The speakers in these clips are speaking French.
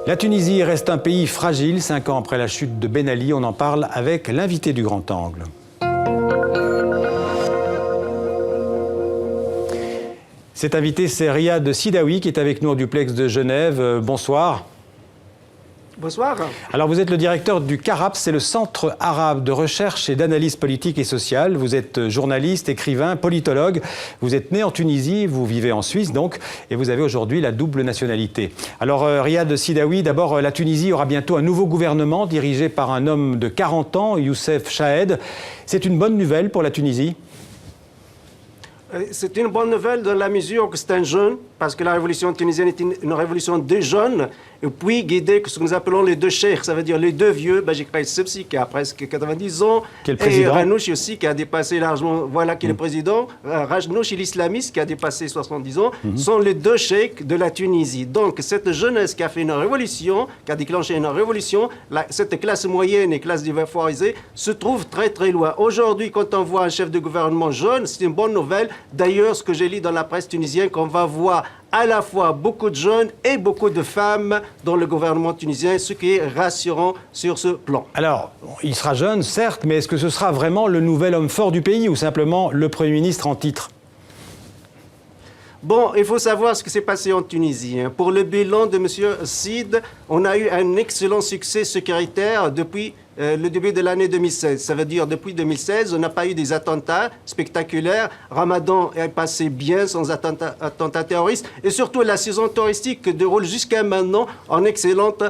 La Tunisie reste un pays fragile, 5 ans après la chute de Ben Ali. On en parle avec l'invité du Grand Angle. Cet invité, c'est Riyad Sidaoui qui est avec nous au duplex de Genève. Bonsoir. Bonsoir. Alors vous êtes le directeur du CARAPS, c'est le Centre arabe de recherche et d'analyse politique et sociale. Vous êtes journaliste, écrivain, politologue. Vous êtes né en Tunisie, vous vivez en Suisse donc, et vous avez aujourd'hui la double nationalité. Alors Riyad Sidaoui, d'abord la Tunisie aura bientôt un nouveau gouvernement dirigé par un homme de 40 ans, Youssef Chahed. C'est une bonne nouvelle pour la Tunisie ? C'est une bonne nouvelle dans la mesure que c'est un jeune, parce que la révolution tunisienne est une révolution des jeunes, et puis guidée que ce que nous appelons les deux cheikhs, ça veut dire les deux vieux, Bajik Kais Sebsi qui a presque 90 ans, et Ranouchi aussi qui a dépassé largement, voilà qui est le président, Ranouchi l'islamiste qui a dépassé 70 ans, sont les deux cheikhs de la Tunisie. Donc cette jeunesse qui a fait une révolution, qui a déclenché une révolution, cette classe moyenne et classe défavorisée se trouve très très loin. Aujourd'hui, quand on voit un chef de gouvernement jeune, c'est une bonne nouvelle. D'ailleurs, ce que j'ai lu dans la presse tunisienne, qu'on va voir à la fois beaucoup de jeunes et beaucoup de femmes dans le gouvernement tunisien, ce qui est rassurant sur ce plan. Alors, il sera jeune, certes, mais est-ce que ce sera vraiment le nouvel homme fort du pays ou simplement le Premier ministre en titre ? Bon, il faut savoir ce qui s'est passé en Tunisie. Pour le bilan de M. Sid, on a eu un excellent succès sécuritaire depuis le début de l'année 2016. Ça veut dire depuis 2016, on n'a pas eu des attentats spectaculaires. Ramadan est passé bien sans attentats terroristes. Et surtout, la saison touristique déroule jusqu'à maintenant en excellente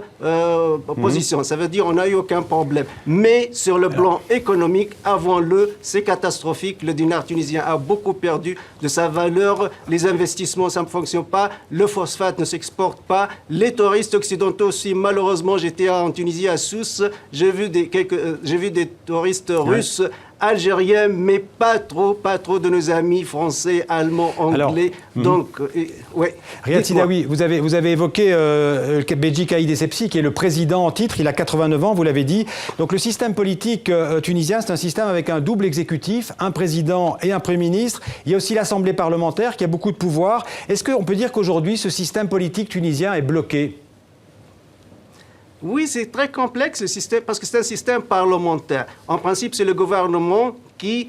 position. Ça veut dire qu'on n'a eu aucun problème. Mais sur le plan économique, avouons-le, c'est catastrophique. Le dinar tunisien a beaucoup perdu de sa valeur. Les investissements, ça ne fonctionne pas. Le phosphate ne s'exporte pas. Les touristes occidentaux aussi, malheureusement, j'étais en Tunisie à Sousse. J'ai vu des touristes russes, algériens, mais pas trop de nos amis français, allemands, anglais. Donc, ouais. Riyad Sidaoui, vous avez évoqué Bajik Kais Sebsi, qui est le président en titre. Il a 89 ans, vous l'avez dit. Donc le système politique tunisien, c'est un système avec un double exécutif, un président et un premier ministre. Il y a aussi l'Assemblée parlementaire qui a beaucoup de pouvoir. Est-ce qu'on peut dire qu'aujourd'hui, ce système politique tunisien est bloqué ? Oui, c'est très complexe ce système parce que c'est un système parlementaire. En principe, c'est le gouvernement qui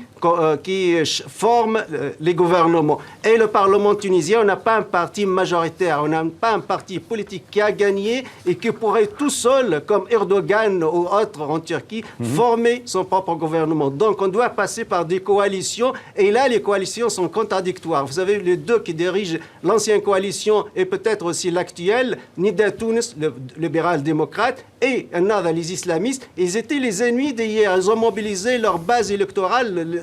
forme les gouvernements. Et le Parlement tunisien, on n'a pas un parti majoritaire, on n'a pas un parti politique qui a gagné et qui pourrait tout seul, comme Erdogan ou autres en Turquie, former son propre gouvernement. Donc on doit passer par des coalitions et là les coalitions sont contradictoires. Vous avez les deux qui dirigent l'ancienne coalition et peut-être aussi l'actuelle, Nida Tounes, le libéral-démocrate, et Ennahda, les islamistes. Ils étaient les ennemis d'hier. Ils ont mobilisé leur base électorale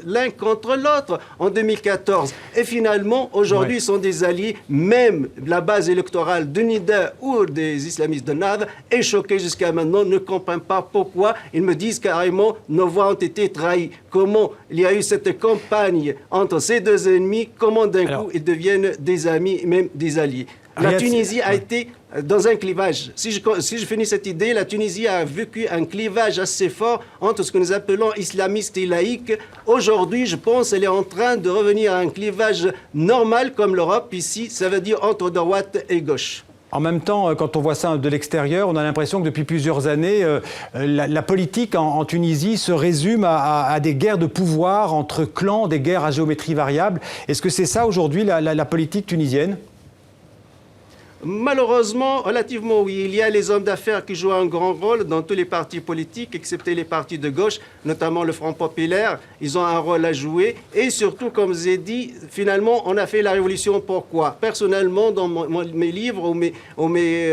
l'un contre l'autre en 2014. Et finalement, aujourd'hui, ils sont des alliés. Même la base électorale de Nida ou des islamistes de Ennahda est choquée jusqu'à maintenant, ne comprennent pas pourquoi. Ils me disent carrément, nos voix ont été trahies. Comment il y a eu cette campagne entre ces deux ennemis, comment d'un coup ils deviennent des amis, même des alliés. La Tunisie a été dans un clivage. Si je finis cette idée, la Tunisie a vécu un clivage assez fort entre ce que nous appelons islamistes et laïcs. Aujourd'hui, je pense qu'elle est en train de revenir à un clivage normal comme l'Europe ici, ça veut dire entre droite et gauche. En même temps, quand on voit ça de l'extérieur, on a l'impression que depuis plusieurs années, la politique en Tunisie se résume à des guerres de pouvoir entre clans, des guerres à géométrie variable. Est-ce que c'est ça aujourd'hui la politique tunisienne ? Malheureusement, relativement oui. Il y a les hommes d'affaires qui jouent un grand rôle dans tous les partis politiques, excepté les partis de gauche, notamment le Front populaire. Ils ont un rôle à jouer. Et surtout, comme j'ai dit, finalement, on a fait la révolution. Pourquoi ? Personnellement, dans mes livres ou mes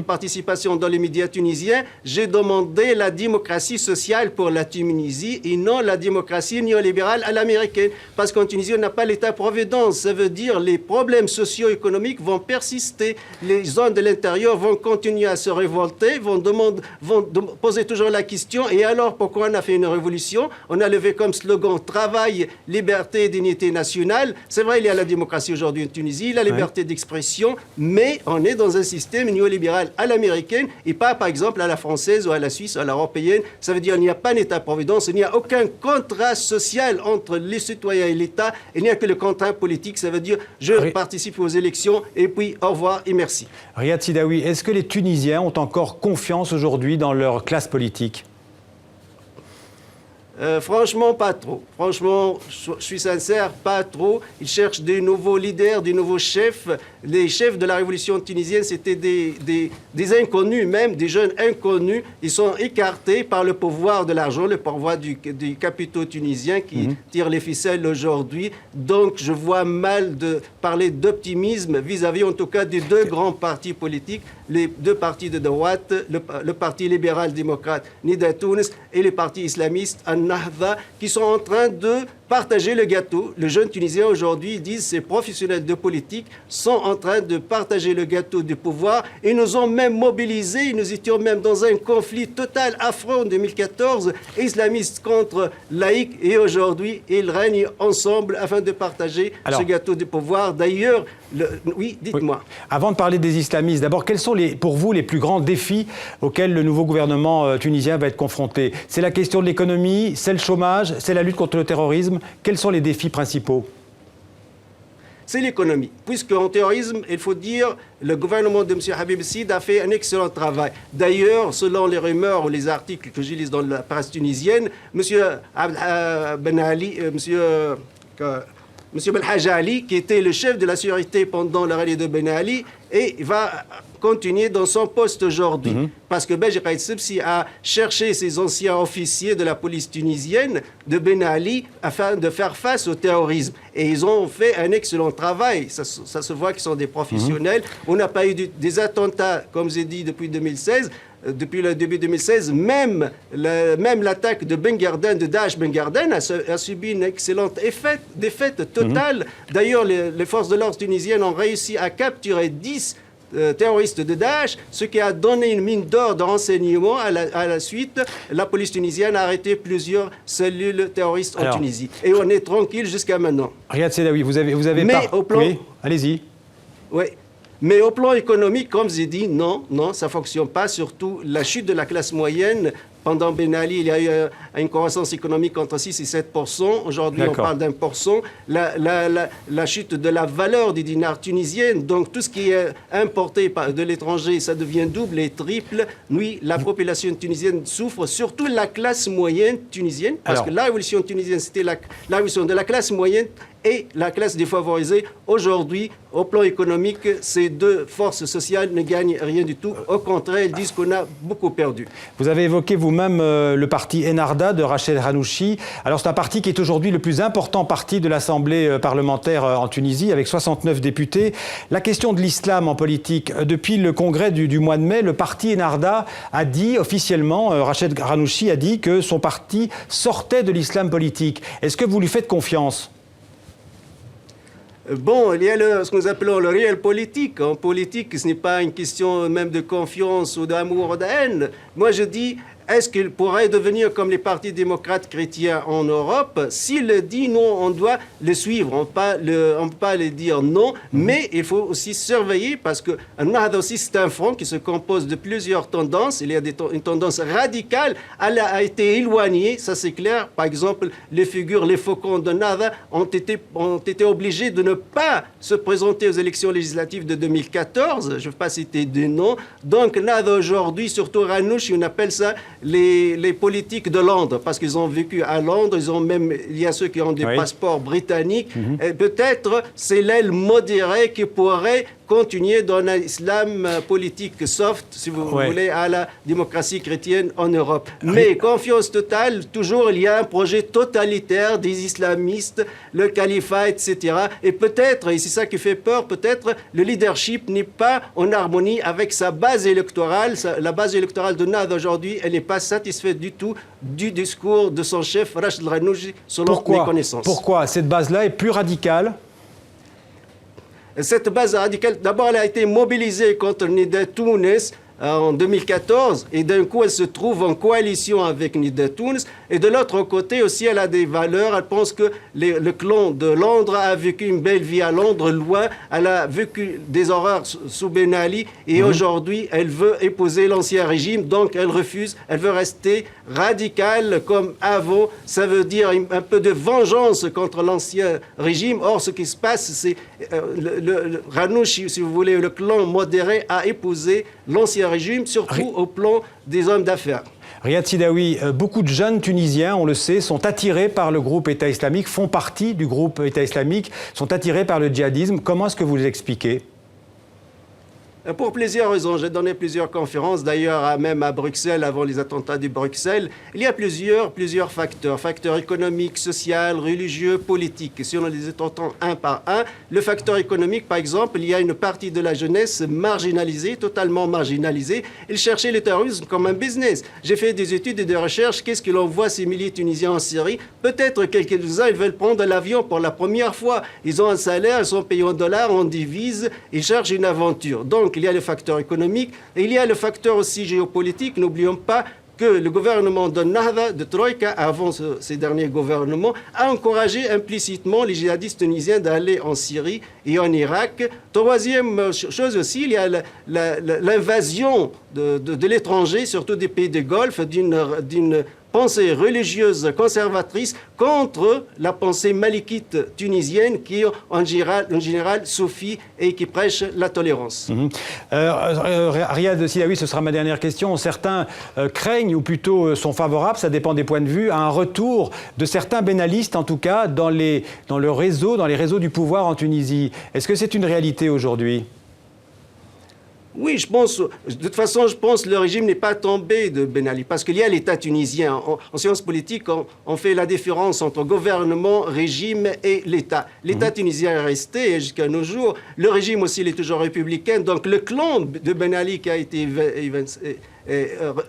participations dans les médias tunisiens, j'ai demandé la démocratie sociale pour la Tunisie et non la démocratie néolibérale à l'américaine. Parce qu'en Tunisie, on n'a pas l'État-providence. Ça veut dire que les problèmes socio-économiques vont persister. Les zones de l'intérieur vont continuer à se révolter, vont poser toujours la question, et alors pourquoi on a fait une révolution ? On a levé comme slogan « Travail, liberté, dignité nationale ». C'est vrai, il y a la démocratie aujourd'hui en Tunisie, la liberté d'expression, mais on est dans un système néolibéral à l'américaine et pas, par exemple, à la française ou à la suisse ou à l'européenne. Ça veut dire qu'il n'y a pas d'État-providence, il n'y a aucun contrat social entre les citoyens et l'État, il n'y a que le contrat politique. Ça veut dire je participe aux élections et puis au revoir et merci. Merci. Riyad Sidaoui, est-ce que les Tunisiens ont encore confiance aujourd'hui dans leur classe politique ? Franchement, pas trop. Franchement, je suis sincère, pas trop. Ils cherchent des nouveaux leaders, des nouveaux chefs. Les chefs de la révolution tunisienne, c'était des inconnus, même des jeunes inconnus. Ils sont écartés par le pouvoir de l'argent, le pouvoir du capitaux tunisien qui tire les ficelles aujourd'hui. Donc, je vois mal de parler d'optimisme vis-à-vis, en tout cas, des deux grands partis politiques, les deux partis de droite, le parti libéral-démocrate Nida Tounes et le parti islamiste Al-Nahda, qui sont en train de partager le gâteau. Les jeunes Tunisiens aujourd'hui, ils disent, ces professionnels de politique sont en train de partager le gâteau du pouvoir et nous ont même mobilisés. Nous étions même dans un conflit total affreux en 2014, islamistes contre laïcs, et aujourd'hui, ils règnent ensemble afin de partager ce gâteau du pouvoir. D'ailleurs, oui, dites-moi. Oui. Avant de parler des islamistes, d'abord, quels sont pour vous les plus grands défis auxquels le nouveau gouvernement tunisien va être confronté? C'est la question de l'économie, c'est le chômage, c'est la lutte contre le terrorisme. Quels sont les défis principaux? C'est l'économie. Puisqu'en terrorisme, il faut dire, le gouvernement de M. Habib Sid a fait un excellent travail. D'ailleurs, selon les rumeurs ou les articles que je lis dans la presse tunisienne, M. Ben Ali, M. Belhaj Ali, qui était le chef de la sécurité pendant le rallye de Ben Ali, et va continuer dans son poste aujourd'hui. Parce que Beji Qaïd Sebsi a cherché ses anciens officiers de la police tunisienne de Ben Ali afin de faire face au terrorisme. Et ils ont fait un excellent travail. Ça se voit qu'ils sont des professionnels. On n'a pas eu des attentats, comme j'ai dit, depuis 2016. Depuis le début 2016, même l'attaque de Ben Garden, de Daesh Ben Garden, a subi une excellente défaite totale. D'ailleurs, les forces de l'ordre tunisiennes ont réussi à capturer 10 terroristes de Daesh, ce qui a donné une mine d'or de renseignements. À la suite, la police tunisienne a arrêté plusieurs cellules terroristes en Tunisie. Et on est tranquille jusqu'à maintenant. Riyad Sidaoui, vous avez Mais au plan... Oui, allez-y. Oui. Mais au plan économique, comme j'ai dit, non, ça ne fonctionne pas. Surtout la chute de la classe moyenne. Pendant Ben Ali, il y a eu une croissance économique entre 6 et 7%. Aujourd'hui, on parle d'1%. La chute de la valeur du dinar tunisien, donc tout ce qui est importé de l'étranger, ça devient double et triple. Oui, la population tunisienne souffre, surtout la classe moyenne tunisienne, parce que la révolution tunisienne, c'était la révolution de la classe moyenne et la classe défavorisée. Aujourd'hui, au plan économique, ces deux forces sociales ne gagnent rien du tout. Au contraire, elles disent qu'on a beaucoup perdu. Vous avez évoqué vous-même le parti Ennahda de Rached Ghannouchi. Alors c'est un parti qui est aujourd'hui le plus important parti de l'Assemblée parlementaire en Tunisie, avec 69 députés. La question de l'islam en politique, depuis le congrès du mois de mai, le parti Ennahda a dit officiellement, Rached Ghannouchi a dit que son parti sortait de l'islam politique. Est-ce que vous lui faites confiance ? Bon, il y a ce que nous appelons le réel politique. En politique, ce n'est pas une question même de confiance ou d'amour ou de haine. Moi, je dis, est-ce qu'il pourrait devenir comme les partis démocrates chrétiens en Europe? S'il le dit non, on doit le suivre. On ne peut pas le dire non, mais il faut aussi surveiller parce que Al-Nahda aussi, c'est un front qui se compose de plusieurs tendances. Il y a une tendance radicale. Elle a été éloignée, ça c'est clair. Par exemple, les faucons de Nahda ont été obligés de ne pas se présenter aux élections législatives de 2014. Je ne veux pas citer des noms. Donc Nahda aujourd'hui, surtout Ranouch, on appelle ça les politiques de Londres, parce qu'ils ont vécu à Londres, il y a ceux qui ont des passeports britanniques. Et peut-être c'est l'aile modérée qui pourrait continuer dans un islam politique soft, si vous voulez, à la démocratie chrétienne en Europe. Mais confiance totale, toujours il y a un projet totalitaire des islamistes, le califat, etc. Et peut-être, et c'est ça qui fait peur, peut-être le leadership n'est pas en harmonie avec sa base électorale. La base électorale de Nahda aujourd'hui, elle n'est pas satisfaite du tout du discours de son chef, Rached Ghannouchi, selon mes connaissances. Pourquoi cette base-là est plus radicale? Cette base radicale, d'abord, elle a été mobilisée contre Nida Tounes en 2014 et d'un coup elle se trouve en coalition avec Nida Tounes. Et de l'autre côté aussi elle a des valeurs, elle pense que le clan de Londres a vécu une belle vie à Londres, loin, elle a vécu des horreurs sous Ben Ali et aujourd'hui elle veut épouser l'ancien régime, donc elle refuse, elle veut rester radicale comme avant, ça veut dire un peu de vengeance contre l'ancien régime. Or ce qui se passe c'est le Ranouchi, si vous voulez, le clan modéré a épousé l'ancien régime, surtout au plan des hommes d'affaires. Riyad Sidaoui, beaucoup de jeunes Tunisiens, on le sait, sont attirés par le groupe État islamique, font partie du groupe État islamique, sont attirés par le djihadisme. Comment est-ce que vous l'expliquez ? Pour plusieurs raisons. J'ai donné plusieurs conférences, d'ailleurs même à Bruxelles, avant les attentats de Bruxelles. Il y a plusieurs facteurs. Facteurs économiques, sociaux, religieux, politiques. Si on les entend un par un, le facteur économique, par exemple, il y a une partie de la jeunesse marginalisée, totalement marginalisée. Ils cherchaient le terrorisme comme un business. J'ai fait des études et des recherches. Qu'est-ce que l'on voit ces milliers de Tunisiens en Syrie? Peut-être quelques-uns, ils veulent prendre l'avion pour la première fois. Ils ont un salaire, ils sont payés en dollars, en devises. Ils cherchent une aventure. Donc, il y a le facteur économique et il y a le facteur aussi géopolitique. N'oublions pas que le gouvernement de Nahda, de Troïka, avant ces derniers gouvernements, a encouragé implicitement les djihadistes tunisiens d'aller en Syrie et en Irak. Troisième chose aussi, il y a l'invasion de l'étranger, surtout des pays du Golfe, d'une pensée religieuse conservatrice contre la pensée malikite tunisienne qui est en général soufie et qui prêche la tolérance. Riyad Sidaoui, ce sera ma dernière question. Certains craignent ou plutôt sont favorables, ça dépend des points de vue, à un retour de certains benalistes, en tout cas dans les réseaux du pouvoir en Tunisie. Est-ce que c'est une réalité aujourd'hui ? Oui, je pense que le régime n'est pas tombé de Ben Ali, parce qu'il y a l'État tunisien. En sciences politiques, on fait la différence entre gouvernement, régime et l'État. L'État tunisien est resté jusqu'à nos jours. Le régime aussi, il est toujours républicain. Donc le clan de Ben Ali qui a été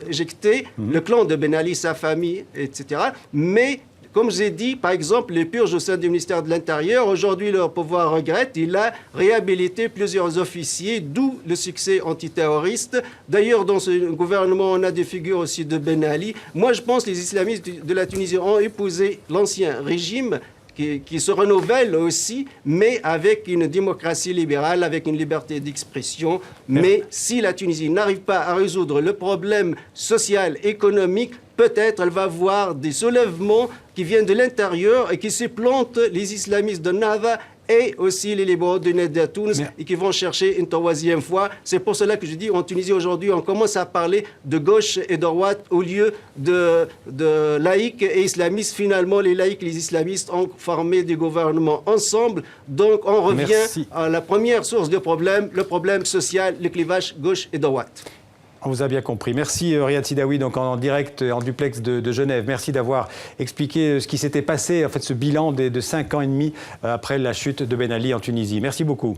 éjecté, le clan de Ben Ali, sa famille, etc. Mais comme j'ai dit, par exemple, les purges au sein du ministère de l'Intérieur, aujourd'hui, leur pouvoir regrette. Il a réhabilité plusieurs officiers, d'où le succès antiterroriste. D'ailleurs, dans ce gouvernement, on a des figures aussi de Ben Ali. Moi, je pense que les islamistes de la Tunisie ont épousé l'ancien régime qui se renouvelle aussi, mais avec une démocratie libérale, avec une liberté d'expression. Mais si la Tunisie n'arrive pas à résoudre le problème social, économique, peut-être elle va voir des soulèvements qui viennent de l'intérieur et qui supplantent les islamistes de Nahda et aussi les libéraux de Nida Tounes et qui vont chercher une troisième fois. C'est pour cela que je dis en Tunisie aujourd'hui, on commence à parler de gauche et de droite au lieu de laïcs et islamistes. Finalement, les laïcs et les islamistes ont formé des gouvernements ensemble. Donc on revient à la première source de problème, le problème social, le clivage gauche et droite. On vous a bien compris. Merci Riyad Sidaoui, donc en direct, en duplex de Genève. Merci d'avoir expliqué ce qui s'était passé, en fait, ce bilan de 5 ans et demi après la chute de Ben Ali en Tunisie. Merci beaucoup.